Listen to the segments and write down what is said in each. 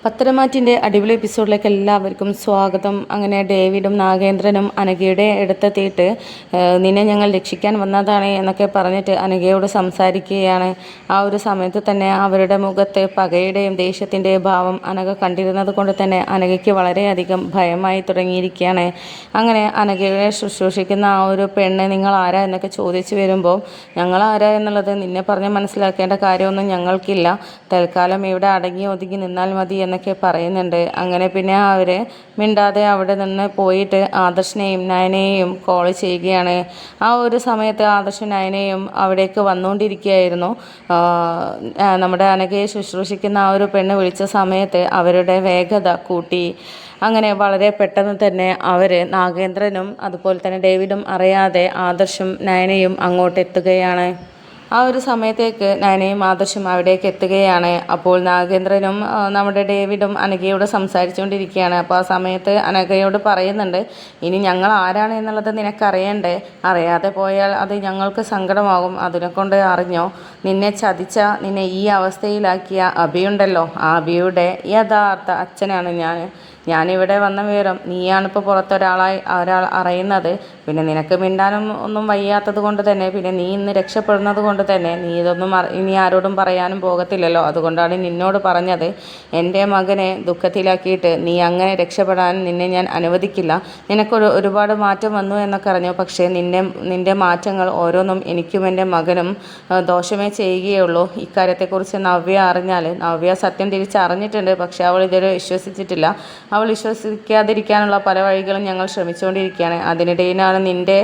പത്തരമാറ്റിൻ്റെ അടിപൊളി എപ്പിസോഡിലേക്ക് എല്ലാവർക്കും സ്വാഗതം. അങ്ങനെ ഡേവിഡും നാഗേന്ദ്രനും അനഘയുടെ അടുത്തെത്തിയിട്ട് നിന്നെ ഞങ്ങൾ രക്ഷിക്കാൻ വന്നതാണ് എന്നൊക്കെ പറഞ്ഞിട്ട് അനഘയോട് സംസാരിക്കുകയാണ്. ആ ഒരു സമയത്ത് തന്നെ അവരുടെ മുഖത്ത് പകയുടെയും ദേഷ്യത്തിൻ്റെയും ഭാവം അനഘ കണ്ടിരുന്നത് കൊണ്ട് തന്നെ അനഘയ്ക്ക് വളരെയധികം ഭയമായി തുടങ്ങിയിരിക്കുകയാണ്. അങ്ങനെ അനഘയെ ശുശ്രൂഷിക്കുന്ന ആ ഒരു പെണ്ണ് നിങ്ങൾ ആരാ എന്നൊക്കെ ചോദിച്ചു വരുമ്പോൾ ഞങ്ങൾ ആരാ എന്നുള്ളത് നിന്നെ പറഞ്ഞ് മനസ്സിലാക്കേണ്ട കാര്യമൊന്നും ഞങ്ങൾക്കില്ല, തൽക്കാലം ഇവിടെ അടങ്ങി ഒതുങ്ങി നിന്നാൽ മതി എന്നൊക്കെ പറയുന്നുണ്ട്. അങ്ങനെ പിന്നെ അവർ മിണ്ടാതെ അവിടെ നിന്ന് പോയിട്ട് ആദർശിനെയും നയനയെയും കോൾ ചെയ്യുകയാണ്. ആ ഒരു സമയത്ത് ആദർശും നയനയും അവിടേക്ക് വന്നുകൊണ്ടിരിക്കുകയായിരുന്നു. നമ്മുടെ അനഘയെ ശുശ്രൂഷിക്കുന്ന ആ ഒരു പെണ്ണ് വിളിച്ച സമയത്ത് അവരുടെ വേഗത കൂട്ടി. അങ്ങനെ വളരെ പെട്ടെന്ന് തന്നെ അവർ നാഗേന്ദ്രനും അതുപോലെ തന്നെ ഡേവിഡും അറിയാതെ ആദർശും നയനയും അങ്ങോട്ട് എത്തുകയാണ്. ആ ഒരു സമയത്തേക്ക് നയനയും ആദർശും അവിടേക്ക് എത്തുകയാണ്. അപ്പോൾ നാഗേന്ദ്രനും നമ്മുടെ ഡേവിഡും അനഘയോട് സംസാരിച്ചുകൊണ്ടിരിക്കുകയാണ്. അപ്പോൾ ആ സമയത്ത് അനഘയോട് പറയുന്നുണ്ട്, ഇനി ഞങ്ങൾ ആരാണ് എന്നുള്ളത് നിനക്കറിയണ്ടേ, അറിയാതെ പോയാൽ അത് ഞങ്ങൾക്ക് സങ്കടമാകും, അതിനെക്കൊണ്ട് അറിഞ്ഞോ, നിന്നെ ചതിച്ച നിന്നെ ഈ അവസ്ഥയിലാക്കിയ അഭിയുണ്ടല്ലോ, ആ അഭിയുടെ യഥാർത്ഥ അച്ഛനാണ് ഞാനിവിടെ വന്ന വിവരം നീയാണിപ്പോൾ ഒരാൾ അറിയുന്നത്. പിന്നെ നിനക്ക് മിണ്ടാനും ഒന്നും വയ്യാത്തത് കൊണ്ട് തന്നെ, പിന്നെ നീ ഇന്ന് രക്ഷപ്പെടുന്നത് കൊണ്ട് തന്നെ നീ ഇതൊന്നും ഇനി ആരോടും പറയാനും പോകത്തില്ലല്ലോ, അതുകൊണ്ടാണ് നിന്നോട് പറഞ്ഞത്. എൻ്റെ മകനെ ദുഃഖത്തിലാക്കിയിട്ട് നീ അങ്ങനെ രക്ഷപ്പെടാൻ നിന്നെ ഞാൻ അനുവദിക്കില്ല. ഒരുപാട് മാറ്റം വന്നു എന്നൊക്കെ അറിഞ്ഞു, പക്ഷേ നിൻ്റെ മാറ്റങ്ങൾ ഓരോന്നും എനിക്കും എൻ്റെ മകനും ദോഷമേ ചെയ്യുകയുള്ളൂ. ഇക്കാര്യത്തെക്കുറിച്ച് നവ്യ അറിഞ്ഞാൽ, നവ്യ സത്യം തിരിച്ചറിഞ്ഞിട്ടുണ്ട്, പക്ഷേ അവൾ ഇതുവരെ വിശ്വസിച്ചിട്ടില്ല. അവൾ വിശ്വസിക്കാതിരിക്കാനുള്ള പല വഴികളും ഞങ്ങൾ ശ്രമിച്ചുകൊണ്ടിരിക്കുകയാണ്. അതിനിടയിലാണ് നിൻ്റെ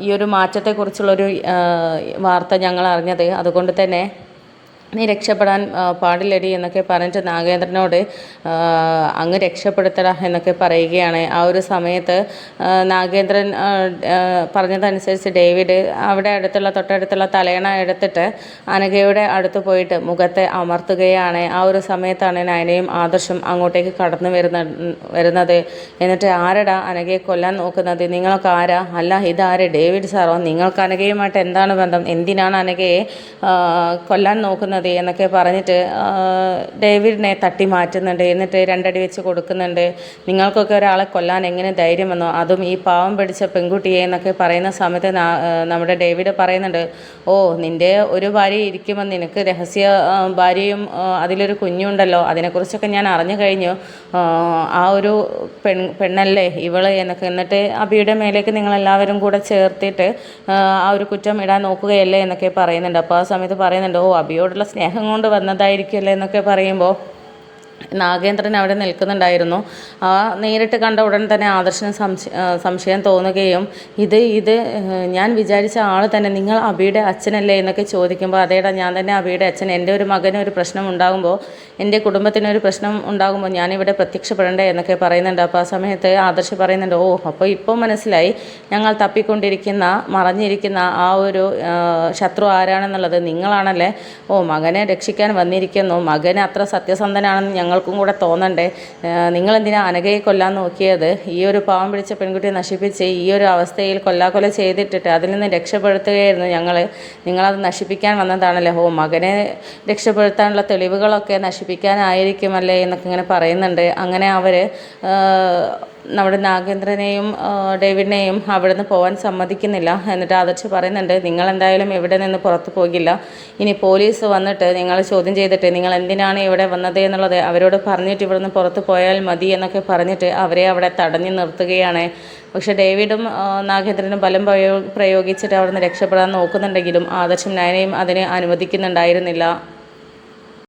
ഈ ഒരു മാറ്റത്തെക്കുറിച്ചുള്ളൊരു വാർത്ത ഞങ്ങൾ അറിഞ്ഞത്. അതുകൊണ്ട് തന്നെ നീ രക്ഷപ്പെടാൻ പാടില്ലടി എന്നൊക്കെ പറഞ്ഞിട്ട് നാഗേന്ദ്രനോട് അങ്ങ് രക്ഷപ്പെടുത്തട എന്നൊക്കെ പറയുകയാണ്. ആ ഒരു സമയത്ത് നാഗേന്ദ്രൻ പറഞ്ഞതനുസരിച്ച് ഡേവിഡ് അവിടെ തൊട്ടടുത്തുള്ള തലയണ എടുത്തിട്ട് അനഘയുടെ അടുത്ത് പോയിട്ട് മുഖത്തെ അമർത്തുകയാണ്. ആ ഒരു സമയത്താണ് നയനയും ആദർശും അങ്ങോട്ടേക്ക് കടന്നു വരുന്നത്. എന്നിട്ട് ആരടാ അനഘയെ കൊല്ലാൻ നോക്കുന്നത്, നിങ്ങളൊക്കെ ആരാ, അല്ല ഇതാര്, ഡേവിഡ് സാറോ, നിങ്ങൾക്ക് അനഘയുമായിട്ട് എന്താണ് ബന്ധം, എന്തിനാണ് അനഘയെ കൊല്ലാൻ നോക്കുന്നത് എന്നൊക്കെ പറഞ്ഞിട്ട് ഡേവിഡിനെ തട്ടി മാറ്റുന്നുണ്ട്. എന്നിട്ട് രണ്ടടി വെച്ച് കൊടുക്കുന്നുണ്ട്. നിങ്ങൾക്കൊക്കെ ഒരാളെ കൊല്ലാൻ എങ്ങനെ ധൈര്യം വന്നോ, അതും ഈ പാവം പിടിച്ച പെൺകുട്ടിയെ എന്നൊക്കെ പറയുന്ന സമയത്ത് നമ്മുടെ ഡേവിഡ് പറയുന്നുണ്ട്, ഓ നിൻ്റെ ഒരു ഭാര്യ ഇരിക്കുമ്പോൾ നിനക്ക് രഹസ്യ ഭാര്യയും അതിലൊരു കുഞ്ഞുണ്ടല്ലോ, അതിനെക്കുറിച്ചൊക്കെ ഞാൻ അറിഞ്ഞു കഴിഞ്ഞു, ആ ഒരു പെണ്ണല്ലേ ഇവള് എന്നൊക്കെ. എന്നിട്ട് അബിയുടെ മേലേക്ക് നിങ്ങളെല്ലാവരും കൂടെ ചേർത്തിട്ട് ആ ഒരു കുറ്റം ഇടാൻ നോക്കുകയല്ലേ എന്നൊക്കെ പറയുന്നുണ്ട്. അപ്പോൾ ആ സമയത്ത് പറയുന്നുണ്ട്, ഓ അബിയോടുള്ള സ്നേഹം കൊണ്ട് വന്നതായിരിക്കുമല്ലേ എന്നൊക്കെ പറയുമ്പോൾ നാഗേന്ദ്രൻ അവിടെ നിൽക്കുന്നുണ്ടായിരുന്നു. ആ നേരിട്ട് കണ്ട ഉടൻ തന്നെ ആദർശന് സംശയം തോന്നുകയും ഇത് ഞാൻ വിചാരിച്ച ആൾ തന്നെ, നിങ്ങൾ അബിയുടെ അച്ഛനല്ലേ എന്നൊക്കെ ചോദിക്കുമ്പോൾ അതേടാ ഞാൻ തന്നെ അബിയുടെ അച്ഛൻ, എൻ്റെ ഒരു മകന് ഒരു പ്രശ്നം ഉണ്ടാകുമ്പോൾ, എൻ്റെ കുടുംബത്തിനൊരു പ്രശ്നം ഉണ്ടാകുമ്പോൾ ഞാനിവിടെ പ്രത്യക്ഷപ്പെടണ്ടേ എന്നൊക്കെ പറയുന്നുണ്ട്. അപ്പോൾ ആ സമയത്ത് ആദർശ് പറയുന്നുണ്ട്, ഓ അപ്പോൾ ഇപ്പോൾ മനസ്സിലായി ഞങ്ങൾ മറഞ്ഞിരിക്കുന്ന ആ ഒരു ശത്രു ആരാണെന്നുള്ളത്, നിങ്ങളാണല്ലേ, ഓ മകനെ രക്ഷിക്കാൻ വന്നിരിക്കുന്നു, മകന് അത്ര സത്യസന്ധനാണെന്ന് ഞങ്ങൾക്കും കൂടെ തോന്നണ്ടേ, നിങ്ങളെന്തിനാ അനഘയെ കൊല്ലാൻ നോക്കിയത്, ഈ ഒരു പാവം പിടിച്ച പെൺകുട്ടിയെ നശിപ്പിച്ച് ഈ ഒരു അവസ്ഥയിൽ കൊല്ലാക്കൊല ചെയ്തിട്ടിട്ട് അതിൽ നിന്ന് രക്ഷപ്പെടുത്തുകയായിരുന്നു നിങ്ങളത് നശിപ്പിക്കാൻ വന്നതാണല്ലേ, ഓ മകനെ രക്ഷപ്പെടുത്താനുള്ള തെളിവുകളൊക്കെ നശിപ്പിക്കാനായിരിക്കുമല്ലേ എന്നൊക്കെ ഇങ്ങനെ പറയുന്നുണ്ട്. അങ്ങനെ അവർ നമ്മുടെ നാഗേന്ദ്രനെയും ഡേവിഡിനെയും അവിടെ നിന്ന് പോകാൻ സമ്മതിക്കുന്നില്ല. എന്നിട്ട് ആദർശ് പറയുന്നുണ്ട്, നിങ്ങളെന്തായാലും ഇവിടെ നിന്ന് പുറത്തു പോകില്ല, ഇനി പോലീസ് വന്നിട്ട് നിങ്ങൾ ചോദ്യം ചെയ്തിട്ട് നിങ്ങൾ എന്തിനാണ് ഇവിടെ വന്നത് എന്നുള്ളത് അവരോട് പറഞ്ഞിട്ട് ഇവിടെ നിന്ന് പുറത്ത് പോയാൽ മതി എന്നൊക്കെ പറഞ്ഞിട്ട് അവരെ അവിടെ തടഞ്ഞു നിർത്തുകയാണ്. പക്ഷെ ഡേവിഡും നാഗേന്ദ്രനും ബലം പ്രയോഗിച്ചിട്ട് അവിടെ നിന്ന് രക്ഷപ്പെടാൻ നോക്കുന്നുണ്ടെങ്കിലും ആദർശും നയനയും അതിനെ അനുവദിക്കുന്നുണ്ടായിരുന്നില്ല.